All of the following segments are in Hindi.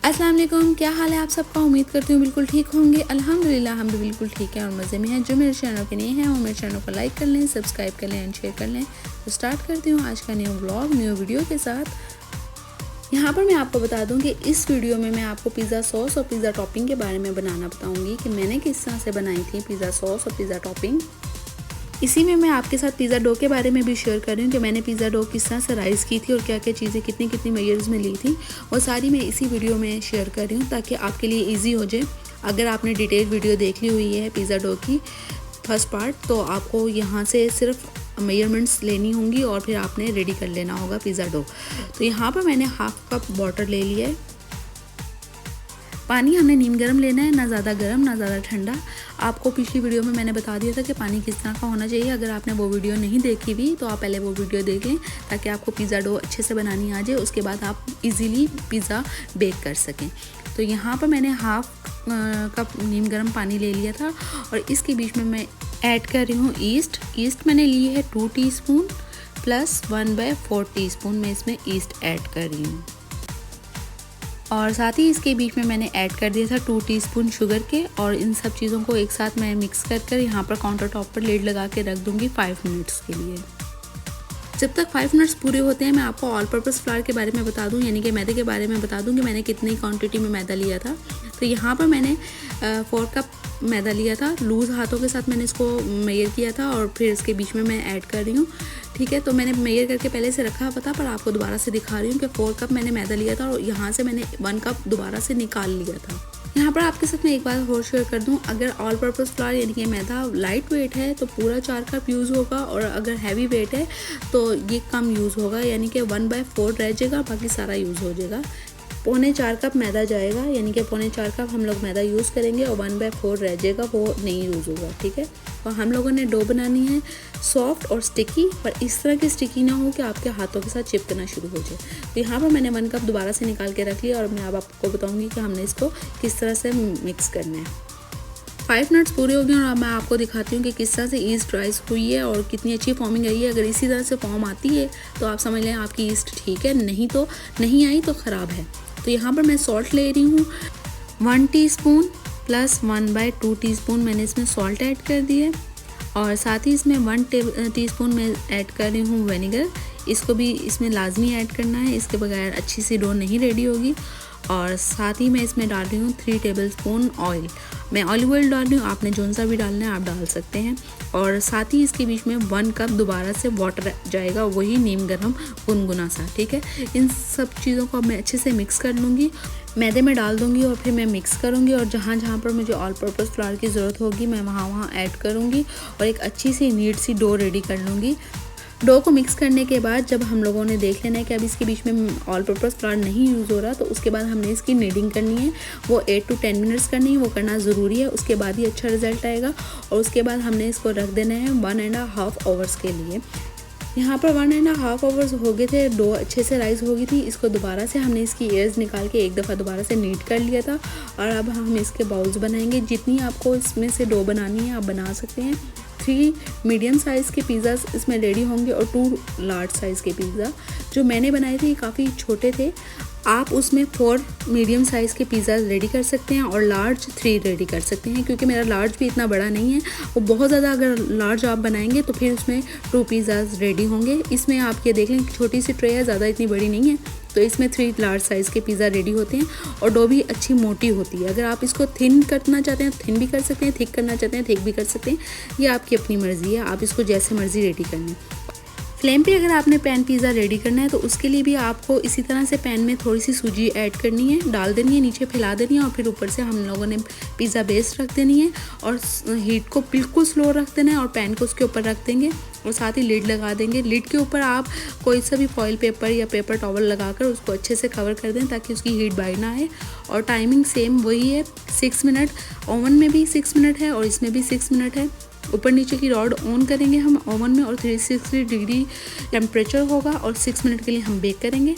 अस्सलाम वालेकुम, क्या हाल है आप सबका। उम्मीद करती हूँ बिल्कुल ठीक होंगे। अल्हम्दुलिल्लाह हम भी बिल्कुल ठीक हैं और मज़े में हैं। जो मेरे चैनल के नए हैं वो मेरे चैनल को लाइक कर लें, सब्सक्राइब कर लें एंड शेयर कर लें। तो स्टार्ट करती हूँ आज का न्यू व्लॉग न्यू वीडियो के साथ। यहाँ पर मैं आपको बता दूँ कि इस वीडियो में मैं आपको पिज़्ज़ा सॉस और पिज़्ज़ा टॉपिंग के बारे में बनाना बताऊँगी कि मैंने किस तरह से बनाई थी पिज़्ज़ा सॉस और पिज़्ज़ा टॉपिंग। इसी में मैं आपके साथ पिज़्ज़ा डो के बारे में भी शेयर कर रही हूँ कि मैंने पिज़्ज़ा डो किस तरह से राइस की थी और क्या क्या चीज़ें कितनी कितनी मेजर्स में ली थी, वो सारी मैं इसी वीडियो में शेयर कर रही हूँ ताकि आपके लिए इजी हो जाए। अगर आपने डिटेल वीडियो देख ली हुई है पिज़्ज़ा डो की फर्स्ट पार्ट, तो आपको यहाँ से सिर्फ मेजरमेंट्स लेनी होंगी और फिर आपने रेडी कर लेना होगा पिज़्ज़ा डो। तो यहाँ पर मैंने हाफ कप वाटर ले लिया है। पानी हमने नीम गर्म लेना है, ना ज़्यादा गर्म ना ज़्यादा ठंडा। आपको पिछली वीडियो में मैंने बता दिया था कि पानी किस तरह का होना चाहिए। अगर आपने वो वीडियो नहीं देखी हुई तो आप पहले वो वीडियो देख लें ताकि आपको पिज़्ज़ा डो अच्छे से बनानी आ जाए, उसके बाद आप इजीली पिज़्ज़ा बेक कर सकें। तो यहाँ पर मैंने हाफ कप नीम गर्म पानी ले लिया था और इसके बीच में मैं ऐड कर रही हूँ ईस्ट मैंने ली है 2 टीस्पून प्लस 1/4 टीस्पून मैं इसमें ईस्ट ऐड कर रही हूँ। और साथ ही इसके बीच में मैंने ऐड कर दिया था 2 टीस्पून शुगर के। और इन सब चीज़ों को एक साथ मैं मिक्स कर यहाँ पर काउंटर टॉप पर लिड लगा के रख दूँगी 5 मिनट्स के लिए। जब तक 5 मिनट्स पूरे होते हैं मैं आपको ऑल पर्पस फ्लावर के बारे में बता दूं, यानी कि मैदे के बारे में बता दूं कि मैंने कितनी क्वांटिटी में मैदा लिया था। तो यहाँ पर मैंने 4 कप मैदा लिया था। लूज़ हाथों के साथ मैंने इसको मेजर किया था और फिर इसके बीच में मैं ऐड कर रही हूँ। ठीक है, तो मैंने मेजर करके पहले से रखा हुआ था पर आपको दोबारा से दिखा रही हूँ कि 4 कप मैंने मैदा लिया था और यहाँ से मैंने 1 कप दोबारा से निकाल लिया था। यहाँ पर आपके साथ मैं एक बात और शेयर कर दूँ, अगर ऑल पर्पस फ्लावर यानी कि मैदा लाइट वेट है तो पूरा 4 कप यूज़ होगा और अगर हैवी वेट है तो ये कम यूज़ होगा, यानी कि 1/4 रह जाएगा, बाकी सारा यूज़ हो जाएगा। 4.25 कप मैदा जाएगा, यानी कि 4.25 कप हम लोग मैदा यूज़ करेंगे और 1/4 रह जाएगा, वो नहीं यूज़ होगा। ठीक है, और हम लोगों ने डो बनानी है सॉफ्ट और स्टिकी, पर इस तरह की स्टिकी ना हो कि आपके हाथों के साथ चिपकना शुरू हो जाए। तो यहाँ पर मैंने 1 कप दोबारा से निकाल के रख लिया और मैं अब आपको बताऊँगी कि हमने इसको किस तरह से मिक्स करना है। 5 मिनट्स पूरे हो गए और अब मैं आपको दिखाती हूँ कि किस तरह से ईस्ट राइस हुई है और कितनी अच्छी फॉर्मिंग आई है। अगर इसी तरह से फॉर्म आती है तो आप समझ लें आपकी ईस्ट ठीक है, नहीं तो नहीं आई तो ख़राब है। तो यहाँ पर मैं सॉल्ट ले रही हूँ 1 टीस्पून प्लस 1/2 टीस्पून मैंने इसमें सॉल्ट ऐड कर दिया और साथ ही इसमें 1 टीस्पून मैं ऐड कर रही हूँ विनेगर। इसको भी इसमें लाजमी ऐड करना है, इसके बगैर अच्छी सी डो नहीं रेडी होगी। और साथ ही मैं इसमें डाल रही हूँ 3 टेबलस्पून ऑयल। मैं ऑलिव ऑयल डाल रही हूँ, आपने जौन सा भी डालना है आप डाल सकते हैं। और साथ ही इसके बीच में 1 कप दोबारा से वाटर जाएगा, वही नीम गर्म गुनगुना सा। ठीक है, इन सब चीज़ों को मैं अच्छे से मिक्स कर लूँगी, मैदे में डाल दूँगी और फिर मैं मिक्स करूँगी और जहाँ जहाँ पर मुझे ऑल पर्पस फ्लावर की ज़रूरत होगी मैं वहाँ ऐड करूँगी और एक अच्छी C NEET C dough ready कर लूँगी। डो को मिक्स करने के बाद जब हम लोगों ने देख लेना है कि अब इसके बीच में ऑल पर्पस फ्लावर नहीं यूज़ हो रहा, तो उसके बाद हमने इसकी नीडिंग करनी है, वो 8 to 10 मिनट्स करनी है, वो करना ज़रूरी है। उसके बाद ही अच्छा रिजल्ट आएगा और उसके बाद हमने इसको रख देना है 1.5 आवर्स के लिए। यहाँ पर 1.5 आवर्स हो गए थे, डो अच्छे से राइस हो गई थी। इसको दोबारा से हमने इसकी एयर्स निकाल के एक दफ़ा दोबारा से नीट कर लिया था और अब हम इसके बाउल्स बनाएंगे। जितनी आपको इसमें से डो बनानी है आप बना सकते हैं। 3 मीडियम साइज़ के पिज़्ज़ा इसमें रेडी होंगे और 2 लार्ज साइज़ के पिज़्ज़ा। जो मैंने बनाए थे ये काफ़ी छोटे थे, आप उसमें 4 मीडियम साइज़ के पिज़्ज़ा रेडी कर सकते हैं और लार्ज 3 रेडी कर सकते हैं, क्योंकि मेरा लार्ज भी इतना बड़ा नहीं है। वो बहुत ज़्यादा अगर लार्ज आप बनाएंगे तो फिर उसमें 2 पिज़्ज़ाज रेडी होंगे। इसमें आप ये देख लें छोटी सी ट्रे है, ज़्यादा इतनी बड़ी नहीं है, तो इसमें 3 लार्ज साइज़ के पिज़्ज़ा रेडी होते हैं और डो भी अच्छी मोटी होती है। अगर आप इसको थिन करना चाहते हैं थिन भी कर सकते हैं, थिक करना चाहते हैं थिक भी कर सकते हैं, ये आपकी अपनी मर्ज़ी है, आप इसको जैसे मर्ज़ी रेडी कर लें। फ्लेम पे अगर आपने पैन पिज़्ज़ा रेडी करना है तो उसके लिए भी आपको इसी तरह से पैन में थोड़ी सी सूजी ऐड करनी है, डाल देनी है, नीचे फैला देनी है और फिर ऊपर से हम लोगों ने पिज़्ज़ा बेस रख देनी है और हीट को बिल्कुल स्लो रख देना है और पैन को उसके ऊपर रख देंगे और साथ ही लिड लगा देंगे। लिड के ऊपर आप कोई सा भी फॉइल पेपर या पेपर टॉवल लगाकर उसको अच्छे से कवर कर दें ताकि उसकी हीट बाहर ना आए। और टाइमिंग सेम वही है, 6 मिनट। ओवन में भी 6 मिनट है और इसमें भी 6 मिनट है। ऊपर नीचे की रॉड ऑन करेंगे हम ओवन में और 360 डिग्री टेम्परेचर होगा और 6 मिनट के लिए हम बेक करेंगे।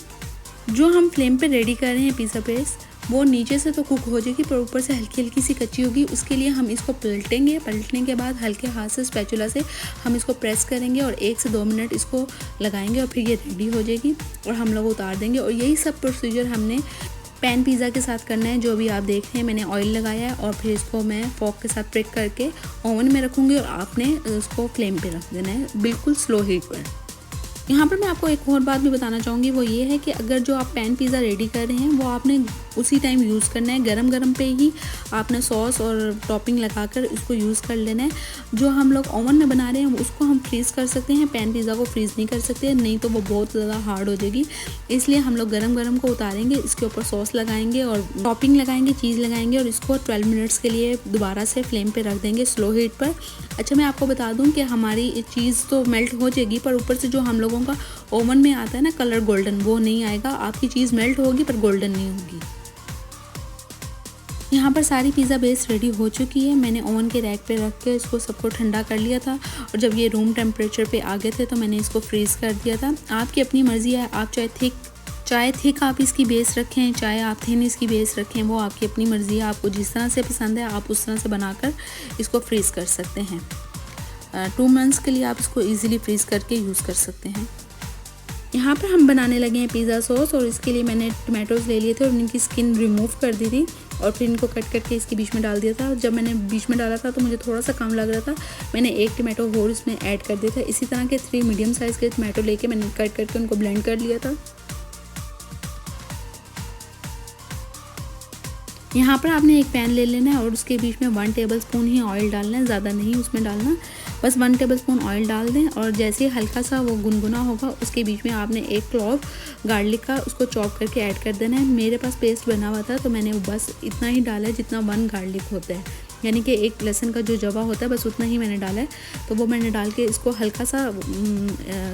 जो हम फ्लेम पे रेडी कर रहे हैं पिज़्ज़ा बेस, वो नीचे से तो कुक हो जाएगी पर ऊपर से हल्की हल्की सी कच्ची होगी। उसके लिए हम इसको पलटेंगे, पलटने के बाद हल्के हाथ से स्पैचुला से हम इसको प्रेस करेंगे और 1 से 2 मिनट इसको लगाएंगे और फिर ये रेडी हो जाएगी और हम लोग उतार देंगे। और यही सब प्रोसीजर हमने पैन पिज़्ज़ा के साथ करना है। जो भी आप देख रहे हैं मैंने ऑयल लगाया है और फिर इसको मैं फॉक के साथ प्रिक करके ओवन में रखूँगी और आपने उसको फ्लेम पे रख देना है, बिल्कुल स्लो हीट पर। यहाँ पर मैं आपको एक और बात भी बताना चाहूँगी, वो ये है कि अगर जो आप पैन पिज़्ज़ा रेडी कर रहे हैं वो आपने उसी टाइम यूज़ करना है, गरम गरम पे ही आपने सॉस और टॉपिंग लगाकर इसको यूज़ कर लेना है। जो हम लोग ओवन में बना रहे हैं उसको हम फ्रीज़ कर सकते हैं, पैन पिज़्ज़ा को फ्रीज़ नहीं कर सकते, नहीं तो वो बहुत ज़्यादा हार्ड हो जाएगी। इसलिए हम लोग गरम गरम को उतारेंगे, इसके ऊपर सॉस लगाएंगे और टॉपिंग लगाएंगे, चीज़ लगाएंगे और इसको 12 मिनट्स के लिए दोबारा से फ्लेम पर रख देंगे स्लो हीट पर। अच्छा, मैं आपको बता दूँ कि हमारी चीज़ तो मेल्ट हो जाएगी, पर ऊपर से जो हम लोगों का ओवन में आता है ना कलर गोल्डन, वो नहीं आएगा। आपकी चीज़ मेल्ट होगी पर गोल्डन नहीं होगी। यहाँ पर सारी पिज़्ज़ा बेस रेडी हो चुकी है। मैंने ओवन के रैक पे रख के इसको सबको ठंडा कर लिया था और जब ये रूम टेम्परेचर पे आ गए थे तो मैंने इसको फ्रीज़ कर दिया था। आपकी अपनी मर्ज़ी है, आप चाहे थिक आप इसकी बेस रखें, चाहे आप थिन इसकी बेस रखें, वो आपकी अपनी मर्ज़ी है। आपको जिस तरह से पसंद है आप उस तरह से बनाकर इसको फ्रीज़ कर सकते हैं। 2 मंथ्स के लिए आप इसको ईज़िली फ्रीज़ करके यूज़ कर सकते हैं। यहाँ पर हम बनाने लगे हैं पिज़्ज़ा सॉस और इसके लिए मैंने टमाटोज़ ले लिए थे और इनकी स्किन रिमूव कर दी थी और फिर इनको कट करके इसके बीच में डाल दिया था। जब मैंने बीच में डाला था तो मुझे थोड़ा सा कम लग रहा था, मैंने 1 टमाटो और इसमें ऐड कर दिया था। इसी तरह के 3 मीडियम साइज़ के टमाटो लेके मैंने कट करके उनको ब्लेंड कर लिया था। यहाँ पर आपने एक पैन ले लेना है और उसके बीच में 1 टेबलस्पून ही ऑयल डालना है, ज़्यादा नहीं उसमें डालना, बस 1 टेबलस्पून ऑयल डाल दें और जैसे ही हल्का सा वो गुनगुना होगा उसके बीच में आपने 1 क्लॉव गार्लिक का उसको चॉप करके ऐड कर देना है। मेरे पास पेस्ट बना हुआ था तो मैंने बस इतना ही डाला है जितना 1 गार्लिक होता है, यानी कि 1 लहसुन का जो जवा होता है बस उतना ही मैंने डाला है। तो वो मैंने डाल के इसको हल्का सा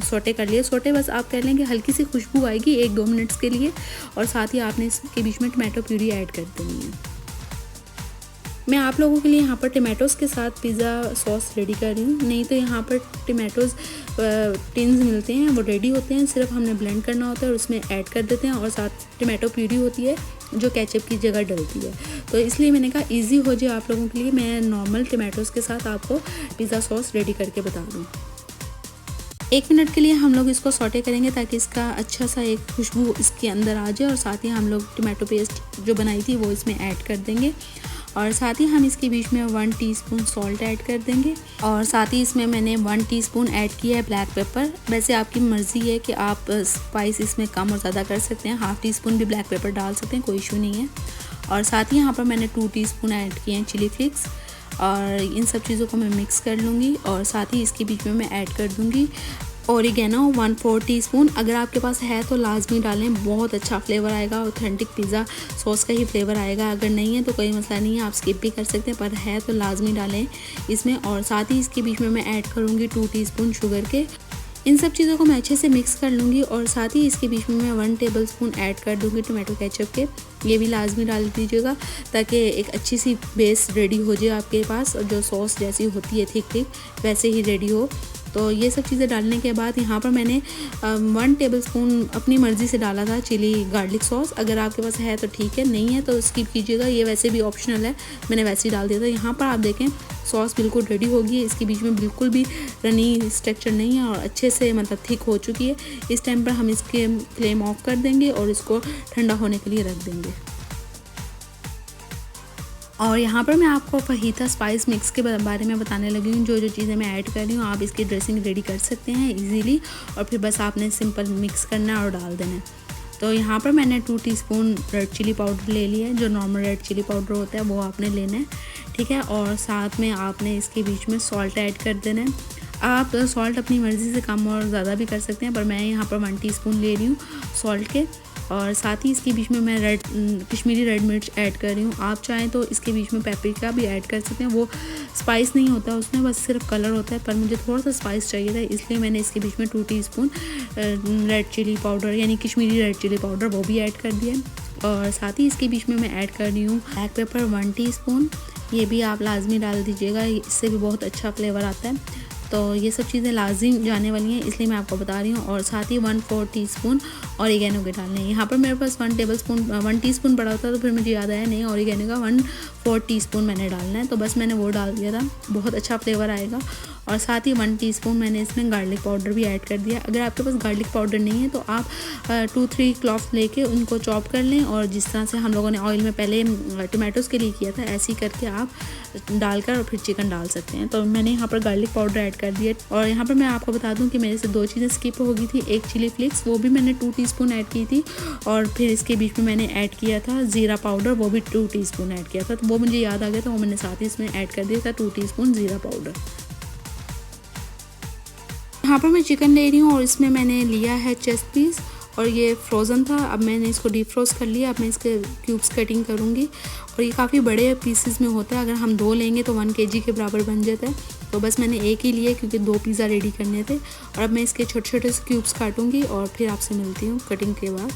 सोटे कर लिया। सोटे बस आप कह लें कि हल्की सी खुशबू आएगी 1-2 मिनट्स के लिए और साथ ही आपने इसके बीच में टमाटो प्यूरी ऐड कर देनी है। मैं आप लोगों के लिए यहाँ पर टमाटोज़ के साथ पिज़्ज़ा सॉस रेडी कर रही हूँ, नहीं तो यहाँ पर टमाटोज़ टिन्स मिलते हैं, वो रेडी होते हैं, सिर्फ हमने ब्लेंड करना होता है और उसमें ऐड कर देते हैं और साथ टमाटो प्यूरी होती है जो केचप की जगह डलती है। तो इसलिए मैंने कहा इजी हो जाए आप लोगों के लिए, मैं नॉर्मल टमाटोज़ के साथ आपको पिज़्ज़ा सॉस रेडी करके बता दूँ। 1 मिनट के लिए हम लोग इसको सॉटे करेंगे ताकि इसका अच्छा सा एक खुशबू इसके अंदर आ जाए और साथ ही हम लोग टमाटो पेस्ट जो बनाई थी वो इसमें ऐड कर देंगे और साथ ही हम इसके बीच में 1 टीस्पून सॉल्ट ऐड कर देंगे और साथ ही इसमें मैंने 1 टीस्पून ऐड किया है ब्लैक पेपर। वैसे आपकी मर्ज़ी है कि आप स्पाइस इसमें कम और ज़्यादा कर सकते हैं, 1/2 टीस्पून भी ब्लैक पेपर डाल सकते हैं, कोई इशू नहीं है। और साथ ही यहाँ पर मैंने 2 टीस्पून ऐड किए हैं चिली फ्लेक्स और इन सब चीज़ों को मैं मिक्स कर लूँगी और साथ ही इसके बीच में मैं ऐड कर दूँगी ओरिगेनो 1/4 टीस्पून। अगर आपके पास है तो लाजमी डालें, बहुत अच्छा फ्लेवर आएगा, ऑथेंटिक पिज़्ज़ा सॉस का ही फ्लेवर आएगा। अगर नहीं है तो कोई मसला नहीं है, आप स्किप भी कर सकते हैं, पर है तो लाजमी डालें इसमें। और साथ ही इसके बीच में मैं ऐड करूँगी 2 टीस्पून शुगर के। इन सब चीज़ों को मैं अच्छे से मिक्स कर लूँगी और साथ ही इसके बीच में मैं 1 टेबलस्पून ऐड कर दूँगी टोमेटो केचप के। ये भी लाजमी डाल दीजिएगा ताकि एक अच्छी सी बेस रेडी हो जाए आपके पास और जो सॉस जैसी होती है थिक वैसे ही रेडी हो। तो ये सब चीज़ें डालने के बाद यहाँ पर मैंने 1 टेबलस्पून अपनी मर्ज़ी से डाला था चिली गार्लिक सॉस। अगर आपके पास है तो ठीक है, नहीं है तो स्किप कीजिएगा, ये वैसे भी ऑप्शनल है, मैंने वैसे ही डाल दिया था। यहाँ पर आप देखें सॉस बिल्कुल रेडी हो गई है, इसके बीच में बिल्कुल भी रनी स्ट्रक्चर नहीं है और अच्छे से मतलब थिक हो चुकी है। इस टाइम पर हम इसके फ्लेम ऑफ कर देंगे और इसको ठंडा होने के लिए रख देंगे। और यहाँ पर मैं आपको फहीता स्पाइस मिक्स के बारे में बताने लगी हूँ। जो जो चीज़ें मैं ऐड कर रही हूँ आप इसकी ड्रेसिंग रेडी कर सकते हैं इजीली और फिर बस आपने सिंपल मिक्स करना है और डाल देना है। तो यहाँ पर मैंने 2 टीस्पून रेड चिली पाउडर ले लिया है, जो नॉर्मल रेड चिली पाउडर होता है वो आपने लेना है, ठीक है। और साथ में आपने इसके बीच में सॉल्ट ऐड कर देना है। आप सॉल्ट अपनी मर्ज़ी से कम और ज़्यादा भी कर सकते हैं, पर मैं यहाँ पर 1 टीस्पून ले रही हूँ सॉल्ट के। और साथ ही इसके बीच में मैं कश्मीरी रेड मिर्च ऐड कर रही हूँ। आप चाहें तो इसके बीच में पेपरिका भी ऐड कर सकते हैं, वो स्पाइस नहीं होता उसमें, बस सिर्फ कलर होता है, पर मुझे थोड़ा सा स्पाइस चाहिए था इसलिए मैंने इसके बीच में 2 टीस्पून रेड चिली पाउडर यानी कश्मीरी रेड चिली पाउडर वो भी ऐड कर दिया। और साथ ही इसके बीच में मैं ऐड कर रही हूँ ब्लैक पेपर 1 टीस्पून, ये भी आप लाजमी डाल दीजिएगा, इससे भी बहुत अच्छा फ्लेवर आता है। तो ये सब चीज़ें लाजिम जाने वाली हैं इसलिए मैं आपको बता रही हूँ। और साथ ही 1/4 टीस्पून ऑरिगेनो के डालने हैं। यहाँ पर मेरे पास 1 टीस्पून पड़ा होता तो फिर मुझे याद आया नहीं, ऑरिगेनो का 1/4 टीस्पून मैंने डालना है, तो बस मैंने वो डाल दिया था, बहुत अच्छा फ्लेवर आएगा। और साथ ही 1 टीस्पून मैंने इसमें गार्लिक पाउडर भी ऐड कर दिया। अगर आपके पास गार्लिक पाउडर नहीं है तो आप 2-3 क्लॉव्स लेके उनको चॉप कर लें, और जिस तरह से हम लोगों ने ऑयल में पहले टमाटोज़ के लिए किया था ऐसे ही करके आप डालकर और फिर चिकन डाल सकते हैं। तो मैंने यहाँ पर गार्लिक पाउडर ऐड कर दिया। और यहाँ पर मैं आपको बता दूँ कि मेरे से 2 चीज़ें स्किप हो गई थी। एक चिली फ्लेक्स, वो भी मैंने 2 टीस्पून ऐड की थी, और फिर इसके बीच में मैंने ऐड किया था ज़ीरा पाउडर, वो भी 2 टीस्पून ऐड किया था। तो वो मुझे याद आ गया था, वो मैंने साथ ही इसमें ऐड कर दिया था 2 टीस्पून ज़ीरा पाउडर। यहाँ पर मैं चिकन ले रही हूँ और इसमें मैंने लिया है चेस्ट पीस, और ये फ्रोज़न था। अब मैंने इसको डीप फ्रोज़ कर लिया। अब मैं इसके क्यूब्स कटिंग करूँगी, और ये काफ़ी बड़े पीसेस में होता है। अगर हम 2 लेंगे तो 1 kg के बराबर बन जाता है। तो बस मैंने एक ही लिए क्योंकि 2 पिज़्ज़ा रेडी करने थे। और अब मैं इसके छोटे छोटे से क्यूब्स काटूँगी और फिर आपसे मिलती हूँ कटिंग के बाद।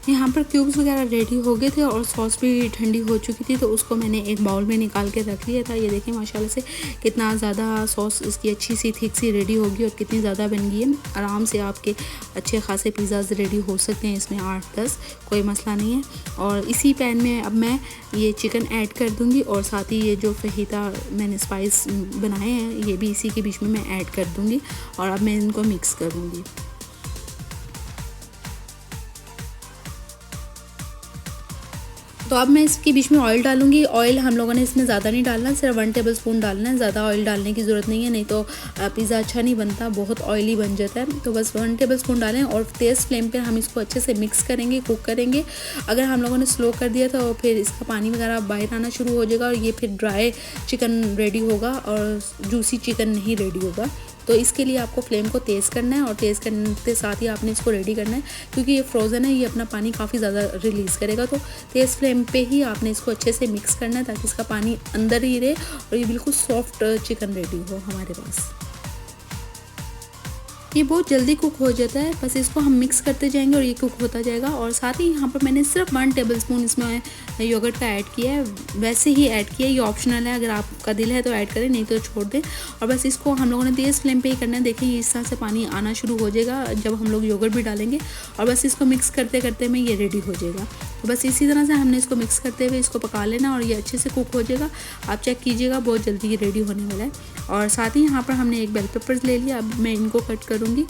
यहाँ पर क्यूब्स वगैरह रेडी हो गए थे और सॉस भी ठंडी हो चुकी थी, तो उसको मैंने एक बाउल में निकाल के रख लिया था। ये देखिए माशाल्लाह से कितना ज़्यादा सॉस इसकी अच्छी सी थिक सी रेडी होगी और कितनी ज़्यादा बन गई है। आराम से आपके अच्छे खासे पिज़्ज़ाज़ रेडी हो सकते हैं इसमें 8-10, कोई मसला नहीं है। और इसी पैन में अब मैं ये चिकन ऐड कर दूँगी, और साथ ही ये जो फहीता मैंने स्पाइस बनाए हैं ये भी इसी के बीच में मैं ऐड कर दूँगी, और अब मैं इनको मिक्स करूँगी। तो अब मैं इसके बीच में ऑयल डालूंगी। ऑयल हम लोगों ने इसमें ज़्यादा नहीं डालना, सिर्फ 1 टेबलस्पून डालना है। ज़्यादा ऑयल डालने की ज़रूरत नहीं है, नहीं तो पिज़्ज़ा अच्छा नहीं बनता, बहुत ऑयली बन जाता है। तो बस 1 टेबलस्पून डालें और तेज़ फ्लेम पर हम इसको अच्छे से मिक्स करेंगे, कुक करेंगे। अगर हम लोगों ने स्लो कर दिया तो फिर इसका पानी वगैरह बाहर आना शुरू हो जाएगा, और ये फिर ड्राई चिकन रेडी होगा और जूसी चिकन नहीं रेडी होगा। तो इसके लिए आपको फ्लेम को तेज़ करना है, और तेज़ करने के साथ ही आपने इसको रेडी करना है, क्योंकि ये फ्रोज़न है, ये अपना पानी काफ़ी ज़्यादा रिलीज़ करेगा। तो तेज़ फ्लेम पे ही आपने इसको अच्छे से मिक्स करना है, ताकि इसका पानी अंदर ही रहे और ये बिल्कुल सॉफ्ट चिकन रेडी हो हमारे पास। ये बहुत जल्दी कुक हो जाता है, बस इसको हम मिक्स करते जाएंगे और ये कुक होता जाएगा। और साथ ही यहाँ पर मैंने सिर्फ 1 टेबलस्पून इसमें योगर्ट का ऐड किया है, वैसे ही ऐड किया है, ये ऑप्शनल है, अगर आपका दिल है तो ऐड करें, नहीं तो छोड़ दें। और बस इसको हम लोगों ने तेज़ फ्लेम पे ही करना है। देखिए इस तरह से पानी आना शुरू हो जाएगा जब हम लोग योगर्ट भी डालेंगे, और बस इसको मिक्स करते करते में ये रेडी हो जाएगा। तो बस इसी तरह से हमने इसको मिक्स करते हुए इसको पका लेना, और ये अच्छे से कुक हो जाएगा। आप चेक कीजिएगा, बहुत जल्दी ये रेडी होने वाला है। और साथ ही यहाँ पर हमने एक बेल पेपर्स ले लिया, अब मैं इनको कट करूँगी।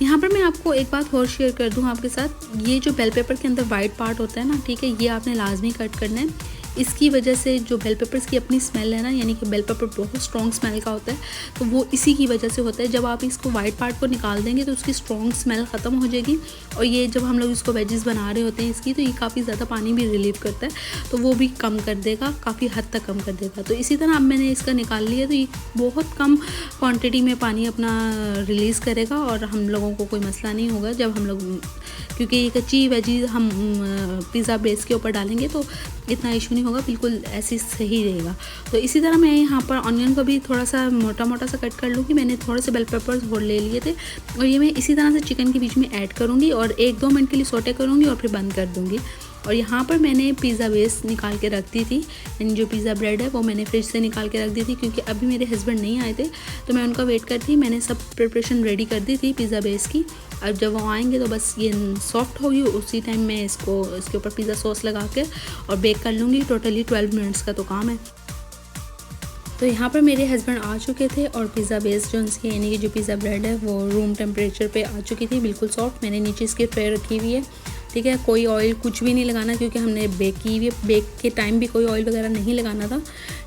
यहाँ पर मैं आपको एक बात और शेयर कर दूँ आपके साथ, ये जो बेल पेपर के अंदर वाइट पार्ट होता है ना, ठीक है, ये आपने लाजमी कट करना है। इसकी वजह से जो बेल पेपर्स की अपनी स्मेल है ना, यानी कि बेल पेपर बहुत स्ट्रॉन्ग स्मेल का होता है, तो वो इसी की वजह से होता है। जब आप इसको वाइट पार्ट को निकाल देंगे तो उसकी स्ट्रॉन्ग स्मेल ख़त्म हो जाएगी, और ये जब हम लोग इसको वेजेस बना रहे होते हैं इसकी, तो ये काफ़ी ज़्यादा पानी भी रिलीव करता है, तो वो भी कम कर देगा, काफ़ी हद तक कम कर देगा। तो इसी तरह अब मैंने इसका निकाल लिया, तो ये बहुत कम क्वान्टिटी में पानी अपना रिलीज़ करेगा, और हम लोगों को कोई मसला नहीं होगा जब हम लोग, क्योंकि ये कच्ची वेजीज हम पिज़्ज़ा बेस के ऊपर डालेंगे तो इतना इशू नहीं होगा, बिल्कुल ऐसे सही रहेगा। तो इसी तरह मैं यहाँ पर ऑनियन को भी थोड़ा सा मोटा मोटा सा कट कर लूँगी। मैंने थोड़े से बेल पेपर्स और ले लिए थे, और ये मैं इसी तरह से चिकन के बीच में ऐड करूँगी और 1-2 मिनट के लिए सोटे करूँगी और फिर बंद कर दूँगी। और यहाँ पर मैंने पिज़्ज़ा बेस निकाल के रख दी थी, यानी जो पिज़्ज़ा ब्रेड है वो मैंने फ्रिज से निकाल के रख दी थी, क्योंकि अभी मेरे हस्बैंड नहीं आए थे तो मैं उनका वेट करती थी। मैंने सब प्रिपरेशन रेडी कर दी थी पिज़्ज़ा बेस की। अब जब वो आएंगे तो बस ये सॉफ्ट होगी, उसी टाइम मैं इसको इसके ऊपर पिज़्ज़ा सॉस लगा के और बेक कर लूँगी। टोटली 12 मिनट्स का तो काम है। तो यहाँ पर मेरे हस्बैंड आ चुके थे और पिज़्ज़ा बेस जो उसकी यानी कि जो पिज़्ज़ा ब्रेड है वो रूम टेम्परेचर पे आ चुकी थी, बिल्कुल सॉफ्ट। मैंने नीचे इसकी ट्रे रखी हुई है, ठीक है। कोई ऑयल कुछ भी नहीं लगाना, क्योंकि हमने बेक की हुई है। बेक के टाइम भी कोई ऑयल वगैरह नहीं लगाना था,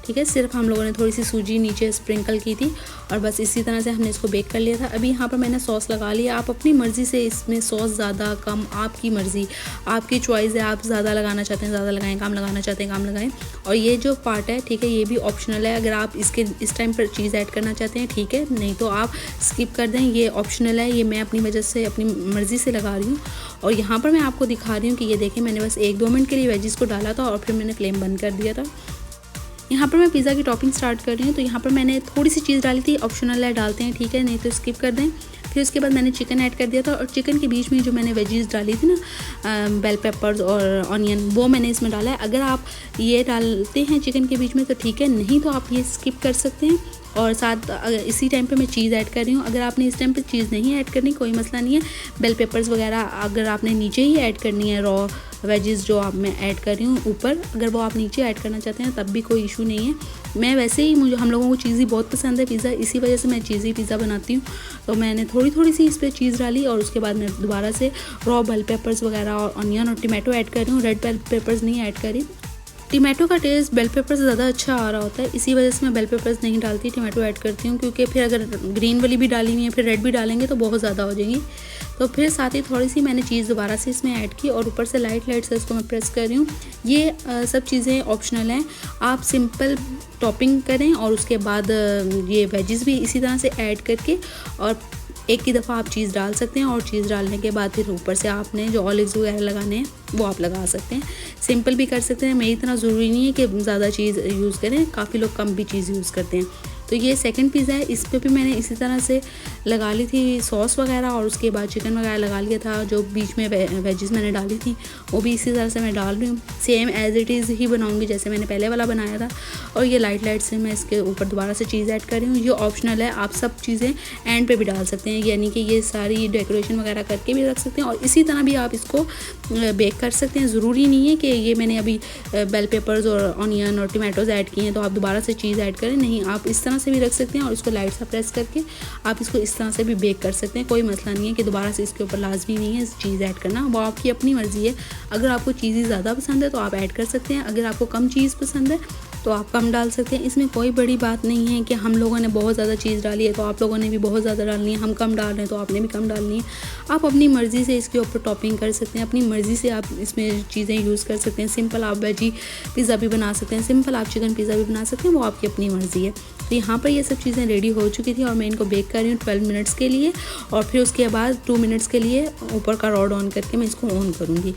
ठीक है। सिर्फ हम लोगों ने थोड़ी सी सूजी नीचे स्प्रिंकल की थी और बस इसी तरह से हमने इसको बेक कर लिया था। अभी यहाँ पर मैंने सॉस लगा लिया। आप अपनी मर्ज़ी से इसमें सॉस ज़्यादा कम आपकी मर्ज़ी, आपकी चॉइस है। आप ज़्यादा लगाना चाहते हैं ज़्यादा लगाएं, कम लगाना चाहते हैं कम लगाएं। और ये जो पार्ट है, ठीक है, ये भी ऑप्शनल है। अगर आप इसके इस टाइम पर चीज़ ऐड करना चाहते हैं, ठीक है, नहीं तो आप स्किप कर दें, ये ऑप्शनल है। ये मैं अपनी वजह से अपनी मर्ज़ी से लगा रही हूँ। और यहाँ पर मैं आपको दिखा रही हूँ कि ये देखें, मैंने बस 1-2 मिनट के लिए वेजिस को डाला था और फिर मैंने फ्लेम बंद कर दिया था। यहाँ पर मैं पिज़्ज़ा की टॉपिंग स्टार्ट कर रही हूँ। तो यहाँ पर मैंने थोड़ी सी चीज़ डाली थी, ऑप्शनल है, डालते हैं, ठीक है, नहीं तो स्किप कर दें। फिर उसके बाद मैंने चिकन ऐड कर दिया था और चिकन के बीच में जो मैंने वेजीज डाली थी ना, बेल पेपर्स और ऑनियन, वो मैंने इसमें डाला है। अगर आप ये डालते हैं चिकन के बीच में तो ठीक है, नहीं तो आप ये स्किप कर सकते हैं। और साथ इसी टाइम पे मैं चीज़ ऐड कर रही हूँ। अगर आपने इस टाइम पे चीज़ नहीं ऐड करनी कोई मसला नहीं है, बेल पेपर्स वगैरह अगर आपने नीचे ही ऐड करनी है, रॉ वेजेस जो आप मैं ऐड कर रही हूँ ऊपर, अगर वो आप नीचे ऐड करना चाहते हैं तब भी कोई इशू नहीं है। मैं वैसे ही हम लोगों को चीज़ी बहुत पसंद है पिज़्ज़ा, इसी वजह से मैं चीज़ी पिज़्ज़ा बनाती हूँ। तो मैंने थोड़ी सी इस पर चीज़ डाली और उसके बाद मैं दोबारा से रॉ बेल पेपर्स वगैरह और ऑनियन और टमाटो ऐड कर रही हूँ। रेड बेल पेपर्स नहीं ऐड करी। टमाटो का टेस्ट बेल पेपर से ज़्यादा अच्छा आ रहा होता है, इसी वजह से मैं बेल पेपर्स नहीं डालती, टमाटो ऐड करती हूँ। क्योंकि फिर अगर ग्रीन वाली भी डाली हुई है फिर रेड भी डालेंगे तो बहुत ज़्यादा हो जाएंगी। तो फिर साथ ही थोड़ी सी मैंने चीज़ दोबारा से इसमें ऐड की और ऊपर से लाइट से इसको मैं प्रेस कर रही हूँ। ये सब चीज़ें ऑप्शनल हैं, आप सिंपल टॉपिंग करें और उसके बाद ये वेजेस भी इसी तरह से ऐड करके और एक ही दफ़ा आप चीज़ डाल सकते हैं। और चीज़ डालने के बाद फिर ऊपर से आपने जो ऑलिव्स वगैरह लगाने हैं वो आप लगा सकते हैं। सिंपल भी कर सकते हैं, मैं इतना ज़रूरी नहीं है कि ज़्यादा चीज़ यूज़ करें, काफ़ी लोग कम भी चीज़ यूज़ करते हैं। तो ये सेकंड पिज़्ज़ा है, इस पर भी मैंने इसी तरह से लगा ली थी सॉस वगैरह और उसके बाद चिकन वगैरह लगा लिया था। जो बीच में वेजेस मैंने डाली थी वो भी इसी तरह से मैं डाल रही हूँ, सेम एज़ इट इज़ ही बनाऊँगी जैसे मैंने पहले वाला बनाया था। और ये लाइट से मैं इसके ऊपर दोबारा से चीज़ ऐड कर रही हूँ। ये ऑप्शनल है, आप सब चीज़ें एंड पे भी डाल सकते हैं, यानी कि ये सारी डेकोरेशन वगैरह करके भी रख सकते हैं और इसी तरह भी आप इसको बेक कर सकते हैं। ज़रूरी नहीं है कि ये मैंने अभी बेल पेपर्स और ऑनियन और टमाटोज़ ऐड किए हैं तो आप दोबारा से चीज़ ऐड करें, नहीं, आप इस तरह से भी रख सकते हैं और इसको लाइट सा प्रेस करके आप इसको इस तरह से भी बेक कर सकते हैं। कोई मसला नहीं है कि दोबारा से इसके ऊपर लाजमी नहीं है चीज़ ऐड करना, वो आपकी अपनी मर्ज़ी है। अगर आपको चीज़ें ज़्यादा पसंद है तो आप ऐड कर सकते हैं, अगर आपको कम चीज़ पसंद है तो आप कम डाल सकते हैं। इसमें कोई बड़ी बात नहीं है कि हम लोगों ने बहुत ज़्यादा चीज़ डाली है तो आप लोगों ने भी बहुत ज़्यादा डालनी है, हम कम डाल रहे हैं तो आपने भी कम डालनी है। आप अपनी मर्ज़ी से इसके ऊपर टॉपिंग कर सकते हैं, अपनी मर्ज़ी से आप इसमें चीज़ें यूज़ कर सकते हैं। सिंपल आप वेजी पिज़्ज़ा भी बना सकते हैं, सिंपल आप चिकन पिज़्ज़ा भी बना सकते हैं, वो आपकी अपनी मर्ज़ी है। तो यहाँ पर ये सब चीज़ें रेडी हो चुकी थी और मैं इनको बेक कर रही हूँ 12 मिनट्स के लिए और फिर उसके बाद 2 मिनट्स के लिए ऊपर का रॉड ऑन करके मैं इसको ऑन करूँगी।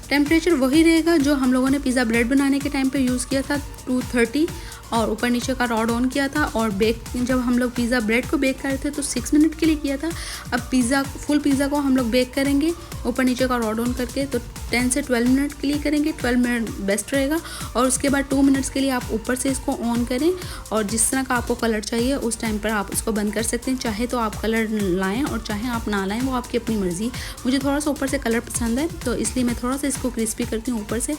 टेम्परेचर वही रहेगा जो हम लोगों ने पिज़्ज़ा ब्रेड बनाने के टाइम पे यूज़ किया था, 230 और ऊपर नीचे का रॉड ऑन किया था। और बेक जब हम लोग पिज़्ज़ा ब्रेड को बेक कर रहे थे तो 6 मिनट के लिए किया था। अब फुल पिज़्ज़ा को हम लोग बेक करेंगे ऊपर नीचे का रॉड ऑन करके तो 10 से 12 मिनट के लिए करेंगे, 12 मिनट बेस्ट रहेगा। और उसके बाद 2 मिनट्स के लिए आप ऊपर से इसको ऑन करें और जिस तरह का आपको कलर चाहिए उस टाइम पर आप इसको बंद कर सकते हैं। चाहे तो आप कलर लाएँ और चाहे आप ना लाएँ, वो आपकी अपनी मर्ज़ी। मुझे थोड़ा सा ऊपर से कलर पसंद है तो इसलिए मैं थोड़ा सा इसको क्रिस्पी करती हूँ ऊपर से।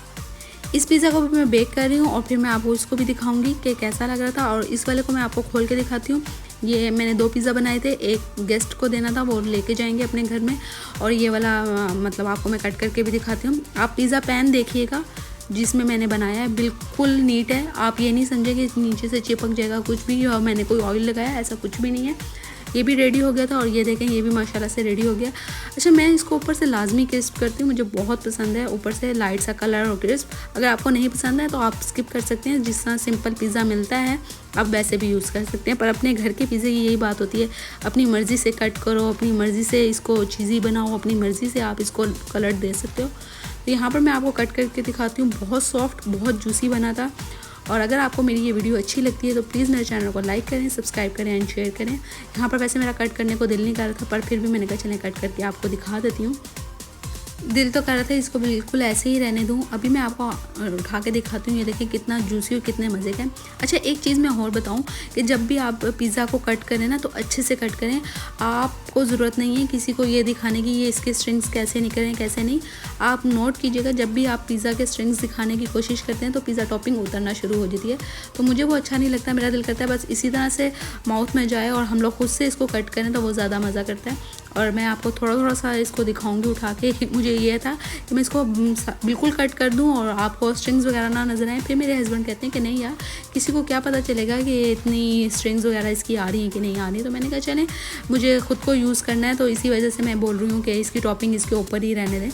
इस पिज़्ज़ा को भी मैं बेक कर रही हूँ और फिर मैं आपको इसको भी दिखाऊंगी कि कैसा लग रहा था। और इस वाले को मैं आपको खोल के दिखाती हूँ। ये मैंने 2 पिज़्ज़ा बनाए थे, एक गेस्ट को देना था, वो लेके जाएंगे अपने घर में, और ये वाला मतलब आपको मैं कट करके भी दिखाती हूँ। आप पिज़्ज़ा पैन देखिएगा जिसमें मैंने बनाया है, बिल्कुल नीट है। आप ये नहीं समझे कि नीचे से चिपक जाएगा कुछ भी और मैंने कोई ऑयल लगाया, ऐसा कुछ भी नहीं है। ये भी रेडी हो गया था और ये देखें ये भी माशाल्लाह से रेडी हो गया। अच्छा, मैं इसको ऊपर से लाजमी क्रिस्प करती हूँ, मुझे बहुत पसंद है ऊपर से लाइट सा कलर और क्रिस्प। अगर आपको नहीं पसंद है तो आप स्किप कर सकते हैं, जिस तरह सिंपल पिज़्ज़ा मिलता है आप वैसे भी यूज़ कर सकते हैं। पर अपने घर के पिज़्ज़े की यही बात होती है, अपनी मर्ज़ी से कट करो, अपनी मर्ज़ी से इसको चीज़ी बनाओ, अपनी मर्ज़ी से आप इसको कलर दे सकते हो। तो यहाँ पर मैं आपको कट करके दिखाती हूँ, बहुत सॉफ्ट बहुत जूसी बना था। और अगर आपको मेरी ये वीडियो अच्छी लगती है तो प्लीज़ मेरे चैनल को लाइक करें, सब्सक्राइब करें एंड शेयर करें। यहाँ पर वैसे मेरा कट करने को दिल नहीं कर रहा था पर फिर भी मैंने कहा चलें कट करके आपको दिखा देती हूँ। दिल तो कर रहा था इसको बिल्कुल ऐसे ही रहने दूँ। अभी मैं आपको उठा के दिखाती हूँ, ये देखें कितना जूसी और कितने मज़े का है। अच्छा, एक चीज़ मैं और बताऊँ कि जब भी आप पिज़्ज़ा को कट करें ना तो अच्छे से कट करें। आपको ज़रूरत नहीं है किसी को ये दिखाने की ये इसके स्ट्रिंग्स कैसे निकलें कैसे नहीं। आप नोट कीजिएगा, जब भी आप पिज़्ज़ा के स्ट्रिंग्स दिखाने की कोशिश करते हैं तो पिज़्ज़ा टॉपिंग उतरना शुरू हो जाती है, तो मुझे वो अच्छा नहीं लगता। मेरा दिल करता है बस इसी तरह से माउथ में जाए और हम लोग खुद से इसको कट करें तो वो ज़्यादा मज़ा करता है। और मैं आपको थोड़ा सा इसको दिखाऊंगी उठा के। मुझे ये था कि मैं इसको बिल्कुल कट कर दूं और आपको स्ट्रिंग्स वगैरह ना नज़र आए। फिर मेरे हस्बैंड कहते हैं कि नहीं यार, किसी को क्या पता चलेगा कि इतनी स्ट्रिंग्स वगैरह इसकी आ रही हैं कि नहीं आ रही। तो मैंने कहा चलें, मुझे ख़ुद को यूज़ करना है तो इसी वजह से मैं बोल रही हूँ कि इसकी टॉपिंग इसके ऊपर ही रहने दें।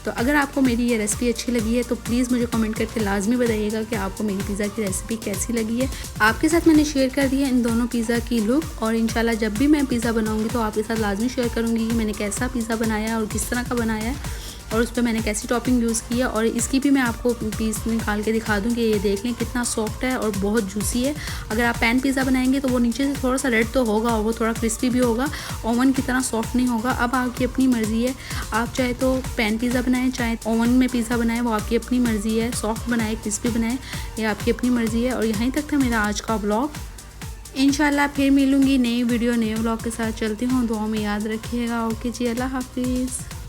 तो अगर आपको मेरी ये रेसिपी अच्छी लगी है तो प्लीज़ मुझे कमेंट करके लाजमी बताइएगा कि आपको मेरी पिज़्ज़ा की रेसिपी कैसी लगी है। आपके साथ मैंने शेयर कर दी है इन दोनों पिज़्ज़ा की लुक, और इंशाल्लाह जब भी मैं पिज़्ज़ा बनाऊंगी तो आपके साथ लाजमी शेयर करूंगी कि मैंने कैसा पिज़्ज़ा बनाया और किस तरह का बनाया है। और उस पर मैंने कैसी टॉपिंग यूज़ की है, और इसकी भी मैं आपको पीस निकाल के दिखा दूँ कि ये देख लें कितना सॉफ्ट है और बहुत जूसी है। अगर आप पैन पिज़्ज़ा बनाएंगे तो वो नीचे से थोड़ा सा रेड तो होगा और वो थोड़ा क्रिस्पी भी होगा, ओवन की तरह सॉफ्ट नहीं होगा। अब आपकी अपनी मर्ज़ी है, आप चाहे तो पैन पिज़्ज़ा बनाएं, चाहे ओवन में पिज़्ज़ा बनाएं, वो आपकी अपनी मर्ज़ी है। सॉफ्ट बनाए, क्रिस्पी बनाए, ये आपकी अपनी मर्ज़ी है। और यहीं तक था मेरा आज का व्लॉग। इंशाल्लाह फिर मिलूँगी नई वीडियो नए व्लॉग के साथ। चलती हूँ, दुआ में याद रखिएगा। ओके जी, अल्लाह हाफिज़।